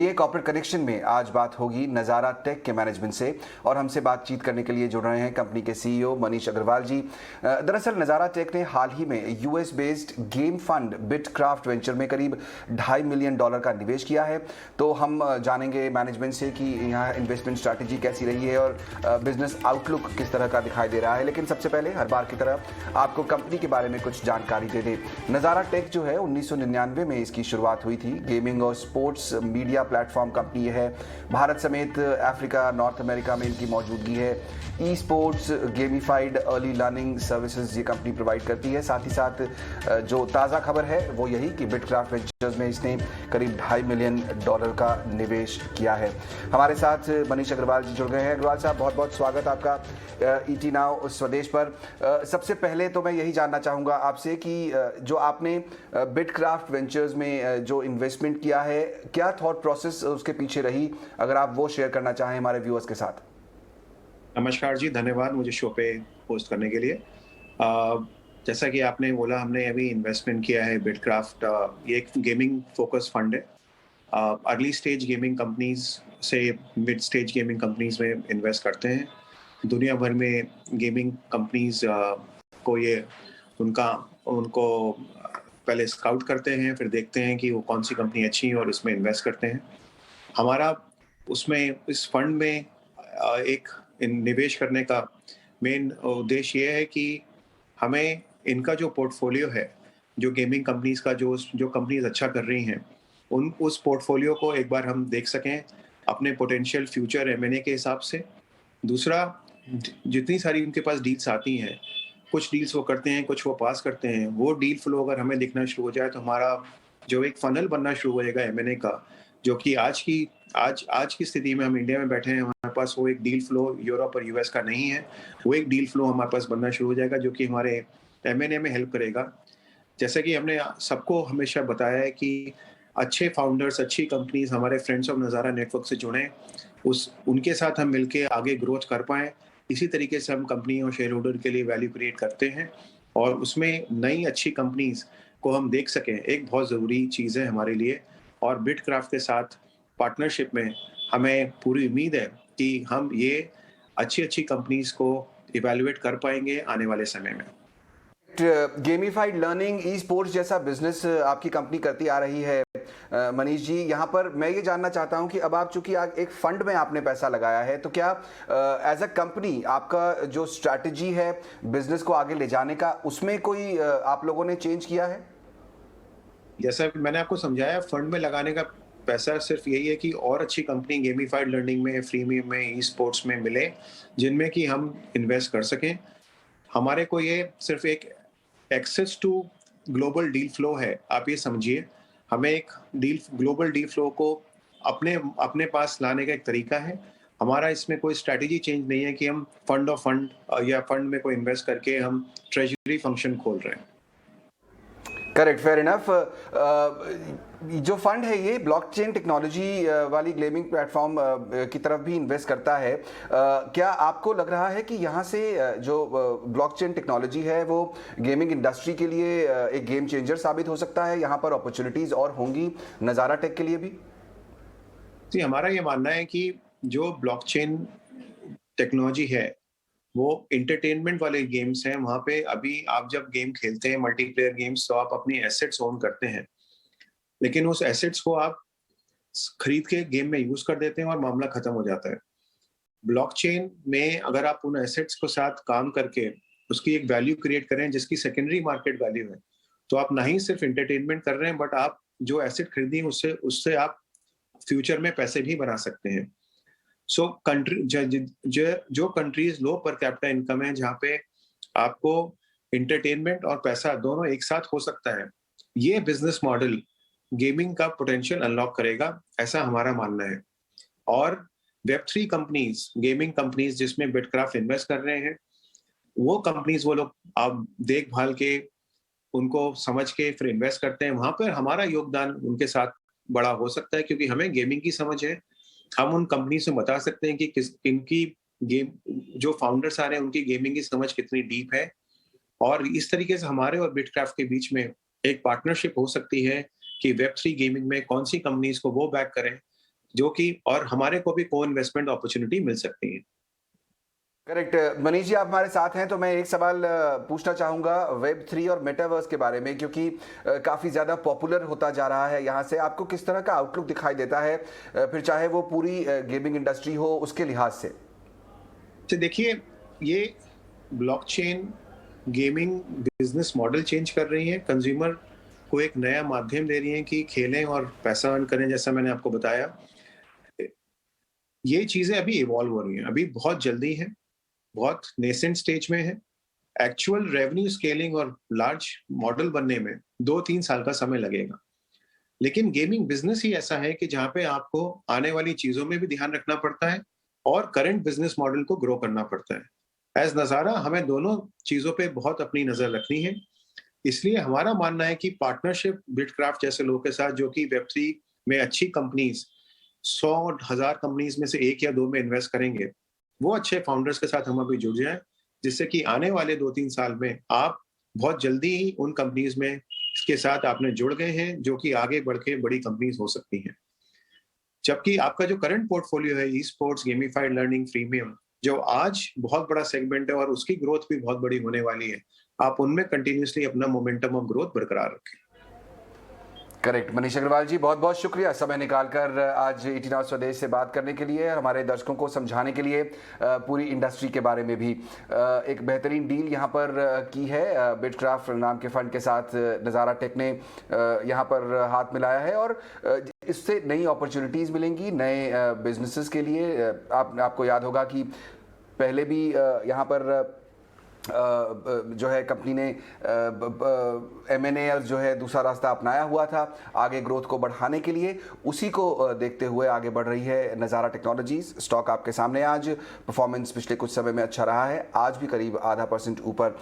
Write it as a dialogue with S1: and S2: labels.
S1: ये corporate connection में आज बात होगी नज़ारा टेक के मैनेजमेंट से और हमसे बातचीत करने के लिए जुड़ रहे हैं कंपनी के सीईओ मनीष अग्रवाल जी। दरअसल नज़ारा टेक ने हाल ही में US based game fund Bitcraft venture में करीब $2.5 मिलियन का निवेश किया है। तो हम जानेंगे मैनेजमेंट से कि यहाँ इन्वेस्टमेंट स्ट्रैटेजी कैसी रही है और बिजनेस आउटलुक किस तरह का दिखाई दे रहा है। लेकिन सबसे पहले हर बार की तरह आपको कंपनी के बारे में कुछ जानकारी दे दें। नज़ारा टेक जो है 1999 में इसकी शुरुआत हुई थी। गेमिंग और स्पोर्ट्स मीडिया प्लेटफॉर्म कंपनी है। भारत समेत अफ्रीका, नॉर्थ अमेरिका में इनकी मौजूदगी है। E sports, gamified early learning services ये कंपनी प्रोवाइड करती है। साथ ही साथ जो ताज़ा खबर है वो यही कि बिटक्राफ्ट वेंचर्स में इसने करीब $2.5 मिलियन का निवेश किया है। हमारे साथ मनीष अग्रवाल जी जुड़ गए हैं। अग्रवाल साहब, बहुत बहुत स्वागत आपका ईटी नाउ स्वदेश पर। सबसे पहले तो मैं यही जानना चाहूँगा आपसे कि जो आपने बिटक्राफ्ट वेंचर्स में जो इन्वेस्टमेंट किया है, क्या थॉट प्रोसेस उसके पीछे रही, अगर आप वो शेयर करना चाहें हमारे व्यूअर्स के साथ।
S2: नमस्कार जी, धन्यवाद मुझे शो पे होस्ट करने के लिए। जैसा कि आपने बोला, हमने अभी इन्वेस्टमेंट किया है बिटक्राफ्ट। ये एक गेमिंग फोकस फंड है। अर्ली स्टेज गेमिंग कंपनीज से मिड स्टेज गेमिंग कंपनीज में इन्वेस्ट करते हैं। दुनिया भर में गेमिंग कंपनीज को ये उनको पहले स्काउट करते हैं, फिर देखते हैं कि वो कौन सी कंपनी अच्छी है और इसमें इन्वेस्ट करते हैं। हमारा उसमें इस फंड में एक निवेश करने का मेन उद्देश्य ये है कि हमें इनका जो पोर्टफोलियो है, जो गेमिंग कंपनीज का जो कंपनीज अच्छा कर रही हैं, उस पोर्टफोलियो को एक बार हम देख सकें अपने पोटेंशियल फ्यूचर एमएनए के हिसाब से। दूसरा, जितनी सारी उनके पास डील्स आती हैं, कुछ डील्स वो करते हैं, कुछ वो पास करते हैं, वो डील फ्लो अगर हमें दिखना शुरू हो जाए तो हमारा जो एक फनल बनना शुरू हो जाएगा एमएनए का, जो कि आज की स्थिति में हम इंडिया में बैठे हैं, हमारे पास वो एक डील फ्लो यूरोप और यूएस का नहीं है। वो एक डील फ्लो हमारे पास बनना शुरू हो जाएगा जो कि हमारे एमएनए में हेल्प करेगा। जैसे कि हमने सबको हमेशा बताया है कि अच्छे फाउंडर्स, अच्छी कंपनीज हमारे फ्रेंड्स ऑफ नज़ारा नेटवर्क से जुड़ें, उनके साथ हम मिलके आगे ग्रोथ कर पाएं। इसी तरीके से हम कंपनी और शेयर होल्डर के लिए वैल्यू क्रिएट करते हैं और उसमें नई अच्छी कंपनीज को हम देख सकें, एक बहुत ज़रूरी चीज़ है हमारे लिए। और बिटक्राफ्ट के साथ पार्टनरशिप में हमें पूरी उम्मीद है कि हम ये अच्छी कंपनीज को इवैल्यूएट कर पाएंगे आने वाले समय में।
S1: गेमिफाइड लर्निंग, ई स्पोर्ट्स जैसा बिजनेस आपकी कंपनी करती आ रही है। मनीष जी, यहाँ पर मैं ये जानना चाहता हूँ कि अब आप चूंकि एक फंड में आपने पैसा लगाया है, तो क्या एज अ कंपनी आपका जो स्ट्रैटेजी है बिजनेस को आगे ले जाने का, उसमें कोई आप लोगों ने चेंज किया है?
S2: जैसा मैंने आपको समझाया, फंड में लगाने का पैसा सिर्फ यही है कि और अच्छी कंपनी गेमिफाइड लर्निंग में, फ्रीमियम में, ई स्पोर्ट्स में मिले, जिनमें कि हम इन्वेस्ट कर सकें। हमारे को ये सिर्फ एक access to global deal flow है, आप ये समझिए। हमें एक ग्लोबल डील फ्लो को अपने अपने पास लाने का एक तरीका है। हमारा इसमें कोई स्ट्रैटेजी चेंज नहीं है कि हम फंड ऑफ फंड या फंड में कोई इन्वेस्ट करके हम ट्रेजरी फंक्शन खोल रहे हैं।
S1: Correct, fair enough. जो फंड है ये ब्लॉकचेन टेक्नोलॉजी वाली गेमिंग प्लेटफॉर्म की तरफ भी इन्वेस्ट करता है। क्या आपको लग रहा है कि यहाँ से जो ब्लॉकचेन टेक्नोलॉजी है वो गेमिंग इंडस्ट्री के लिए एक गेम चेंजर साबित हो सकता है? यहाँ पर अपॉर्चुनिटीज और होंगी नज़ारा टेक के लिए भी?
S2: जी, हमारा ये मानना है कि जो ब्लॉकचेन टेक्नोलॉजी है, वो एंटरटेनमेंट वाले गेम्स हैं। वहाँ पे अभी आप जब गेम खेलते हैं, मल्टीप्लेयर गेम्स, तो आप अपनी एसेट्स ओन करते हैं, लेकिन उस एसेट्स को आप खरीद के गेम में यूज कर देते हैं और मामला खत्म हो जाता है। ब्लॉकचेन में अगर आप उन एसेट्स के साथ काम करके उसकी एक वैल्यू क्रिएट करें जिसकी सेकेंडरी मार्केट वैल्यू है, तो आप ना ही सिर्फ एंटरटेनमेंट कर रहे हैं, बट आप जो एसेट खरीदी उससे उससे आप फ्यूचर में पैसे भी बना सकते हैं। सो कंट्री जो कंट्रीज लो पर कैपिटा इनकम है, जहाँ पे आपको एंटरटेनमेंट और पैसा दोनों एक साथ हो सकता है, ये बिजनेस मॉडल गेमिंग का पोटेंशियल अनलॉक करेगा, ऐसा हमारा मानना है। और वेब 3 कंपनीज, गेमिंग कंपनीज जिसमें बिटक्राफ्ट इन्वेस्ट कर रहे हैं, वो कंपनीज वो लोग आप देखभाल के, उनको समझ के फिर इन्वेस्ट करते हैं। वहां पर हमारा योगदान उनके साथ बड़ा हो सकता है, क्योंकि हमें गेमिंग की समझ है। हम उन कंपनी से बता सकते हैं कि इनकी गेम, जो फाउंडर्स आ रहे हैं उनकी गेमिंग की समझ कितनी डीप है। और इस तरीके से हमारे और बिटक्राफ्ट के बीच में एक पार्टनरशिप हो सकती है कि वेब 3 गेमिंग में कौन सी कंपनीज को वो बैक करें जो कि और हमारे को भी को इन्वेस्टमेंट अपॉर्चुनिटी मिल सकती है।
S1: करेक्ट। मनीष जी, आप हमारे साथ हैं तो मैं एक सवाल पूछना चाहूँगा वेब 3 और मेटावर्स के बारे में, क्योंकि काफ़ी ज़्यादा पॉपुलर होता जा रहा है यहाँ से। आपको किस तरह का आउटलुक दिखाई देता है, फिर चाहे वो पूरी गेमिंग इंडस्ट्री हो उसके लिहाज से?
S2: तो देखिए, ये blockchain gaming business model change कर रही है, कंज्यूमर को एक नया माध्यम दे रही है कि खेलें और पैसा अर्न करें, जैसा मैंने आपको बताया। ये चीज़ें अभी इवॉल्व हो रही हैं, अभी बहुत जल्दी है, बहुत नेसेंट स्टेज में है। एक्चुअल रेवेन्यू स्केलिंग और लार्ज मॉडल बनने में 2-3 साल का समय लगेगा। लेकिन गेमिंग बिज़नेस ही ऐसा है कि जहाँ पे आपको आने वाली चीज़ों में भी ध्यान रखना पड़ता है और करंट बिज़नेस मॉडल को ग्रो करना पड़ता है। एज़ नज़ारा हमें दोनों चीज़ों पे बहुत अपनी नज़र रखनी है। इसलिए हमारा मानना है कि पार्टनरशिप बिटक्राफ्ट जैसे लोगों के साथ, जो कि वेब3 में अच्छी कंपनीज़ 100 1000 कंपनीज़ में से 1 या 2 में इन्वेस्ट करेंगे, वो अच्छे फाउंडर्स के साथ हम अभी जुड़ जाएँ, जिससे कि आने वाले 2-3 साल में आप बहुत जल्दी ही उन कंपनीज़ में के साथ आपने जुड़ गए हैं, जो कि आगे बढ़ के बड़ी कंपनीज़ हो सकती हैं। जबकि आपका जो करंट पोर्टफोलियो है ई-स्पोर्ट्स, गेमिफाइड लर्निंग, फ्रीमियम, जो आज बहुत बड़ा सेगमेंट है और उसकी ग्रोथ भी बहुत बड़ी होने वाली है, आप उनमें कंटिन्यूअसली अपना मोमेंटम ऑफ ग्रोथ बरकरार रखें।
S1: करेक्ट। मनीष अग्रवाल जी, बहुत बहुत शुक्रिया समय निकालकर आज 18 आवर्स स्वदेश से बात करने के लिए, हमारे दर्शकों को समझाने के लिए पूरी इंडस्ट्री के बारे में भी। एक बेहतरीन डील यहाँ पर की है बिटक्राफ्ट नाम के फंड के साथ नज़ारा टेक ने यहाँ पर हाथ मिलाया है, और इससे नई अपॉर्चुनिटीज़ मिलेंगी नए बिजनेसेस के लिए। आपको याद होगा कि पहले भी यहाँ पर जो है कंपनी ने M&A जो है दूसरा रास्ता अपनाया हुआ था आगे ग्रोथ को बढ़ाने के लिए। उसी को देखते हुए आगे बढ़ रही है नज़ारा टेक्नोलॉजीज। स्टॉक आपके सामने आज, परफॉर्मेंस पिछले कुछ समय में अच्छा रहा है, आज भी करीब 0.5% ऊपर